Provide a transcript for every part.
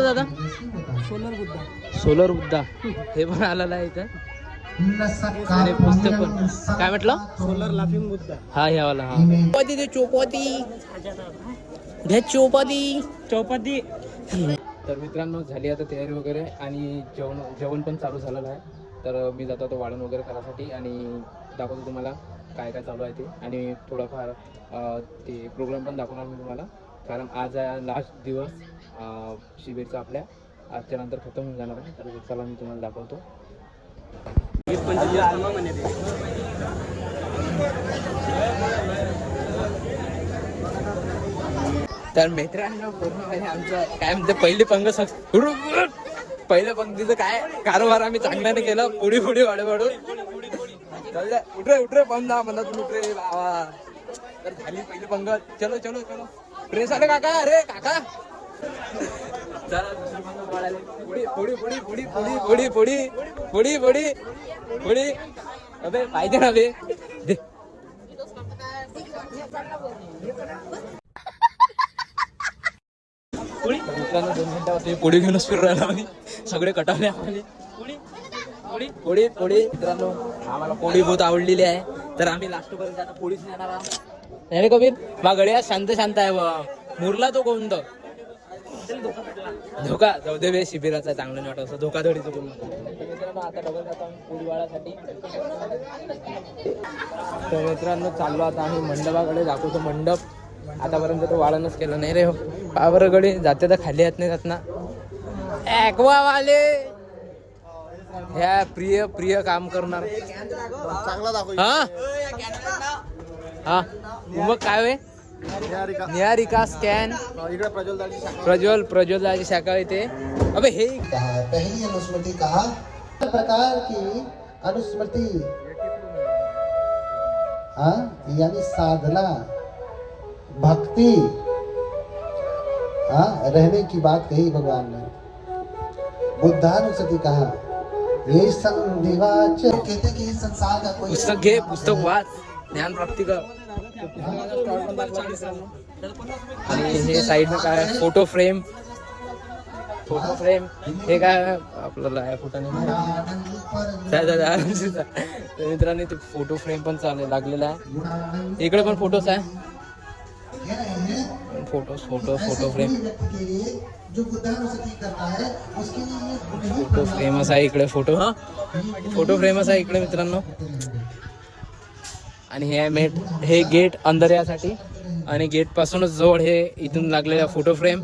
दादा? सोलर बुद्धा हे पण आलेलं आहे इथं. आणि पुस्तक पण काय म्हटलं? Solar laughing Buddha. हा हे वाला. हा चौपाती दे, चौपाती घ्या, चौपाती. तर मित्रांनो झाली आता तयारी वगैरे आणि जेवण पण चालू झालेलं आहे. तर मी जातो तो वाढण वगैरे करायसाठी आणि दाखवतो तुम्हाला काय काय चालू आहे ते. आणि थोडाफार ते प्रोग्राम पण दाखवणार मी तुम्हाला, कारण आज आहे लास्ट दिवस शिबिरचा आपल्या. आजच्या नंतर खतम होऊन जाणार आहे. तर चला मी तुम्हाला दाखवतो. तर मित्रांनो पूर्ण आमचं काय म्हणते पहिल्या पंक्तीचं काय कारभार आम्ही चांगल्याने केला. पुढे वाढून उठरे बंद म्हणा तुम्ही उठरे बाबा. तर झाली पहिली पंगत. चलो ट्रेस आले काका. अरे काका चला दुसरी पंगत वाढायला. पुढी अबे पाहिजे ना बे. मित्रांनो 2 मिनिटावर पुढे घेऊनच फिरू राहिला आम्ही. सगळे कटावले आम्हाला. पोळी मित्रांनो आम्हाला पोळी बहुत आवडलेली आहे. तर आम्ही लास्ट पर्यंत आता पोळीच नेणार आहोत. नाही कबीर मा गड्या शांत आहे. मुरला तो कोणतं धोका जाऊ दे बे. शिबिराचा चांगलं नाही वाटत असं धोकाधडीचं करून. मित्रांनो आता डबल जातो आम्ही पोळी वाळासाठी. तर मित्रांनो चाललो आता आम्ही मंडपाकडे. दाखवतो मंडप. आतापर्यंत तो वाळणच केलं नाही रे. पावर गडी जाते तर खाली येत नाही जात ना. ॲक्वावाले ह्या प्रिय काम करणार. हा मग काय वे निहारिका स्कॅन प्रज्वल दाची शाखा इथे. अबे हे पहली अनुस्मृति कहा प्रकार की अनुस्मृति यानी साधना भक्ति रहने की बात कही भगवान ने. बुद्धानुस्मृति कहा ये संधिवाच कहते कि संसार का कोई पुस्तक घे, पुस्तक वाच, ज्ञान प्राप्ती कर. आणि हे साईड में काय फोटो फ्रेम हे काय आपल्याला या फोटोने मित्रांनी ते फोटो फ्रेम पण लागलेला आहे. इकडे पण फोटोज आहे. फोटो फ्रेम फ्रेमच आहे इकडे. फोटो फ्रेमच आहे इकडे मित्रांनो. आणि हे गेट अंदर यासाठी. आणि गेट पासूनच जवळ हे इथून लागलेला फोटो फ्रेम.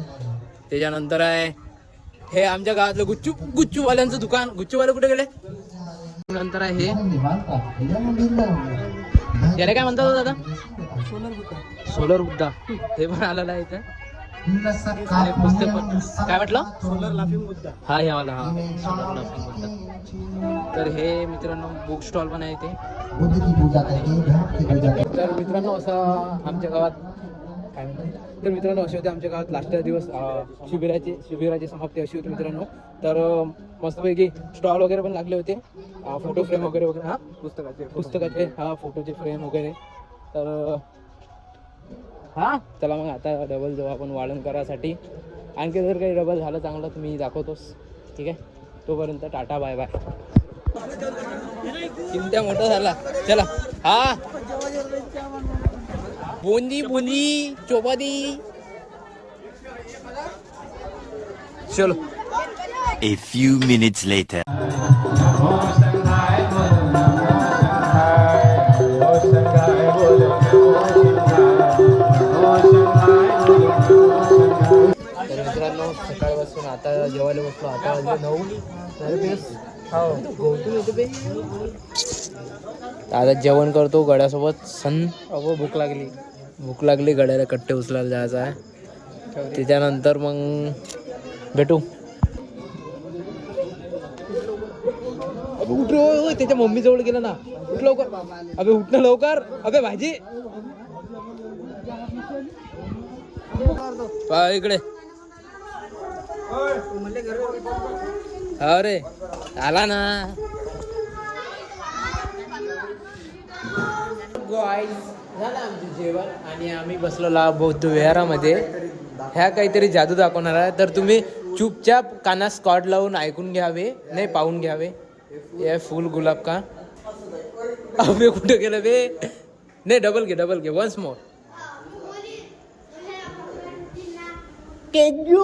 त्याच्यानंतर आहे हे आमच्या गावातलं गुच्चूवाल्यांचं दुकान. गुच्चूवाले कुठे गेले? नंतर आहे हे याला काय म्हणतात दादा? सोलर बुद्धा हे पण आलेलं आहे इथं. पुस्तक पण काय म्हटलं? Solar laughing Buddha. हा हे वाला. हा सोलर लाफिंग बुद्धा. तर हे मित्रांनो बुक स्टॉल पण आहे इथे. तर मित्रांनो असं आमच्या गावात काय म्हणतात. तर मित्रांनो असे होते आमच्या गावात लास्ट दिवस शिबिराची समाप्ती अशी होती मित्रांनो. तर मस्तपैकी स्टॉल वगैरे पण लागले होते. फोटो फ्रेम वगैरे हा पुस्तकाचे हा फोटोचे फ्रेम वगैरे. तर हा चला मग आता डबल जाऊ आपण वाढण करायसाठी. आणखी जर काही डबल झालं चांगलं तर मी दाखवतोस. ठीक आहे तोपर्यंत टाटा बाय बाय. चिमट्या मोठा झाला. चला हा बुंदी चौपाती चलो. A few minutes later. मित्रांनो सकाळपासून आता जेवायला बसलो. आता वाजले 9. आता जेवण करतो गड्यासोबत. भूक लागली गड्याला कट्टे उचलायला जायचं आहे. त्याच्यानंतर मग भेटू. उठ रे, त्याच्या मम्मी जवळ गेला ना. उठ लवकर अबे, उठ ना लवकर. अबे भाजी इकडे. अरे आला ना. झालं आमचं जेवण आणि आम्ही बसलो बौद्ध विहारामध्ये. ह्या काहीतरी जादू दाखवणार आहे. तर तुम्ही चुपचाप कानात स्कॉट लावून ऐकून घ्यावे, नाही पाहून घ्यावे. हे फुल गुलाब का अबे कुठं गेलं बे. नाही डबल घे वन्स मोर. केजू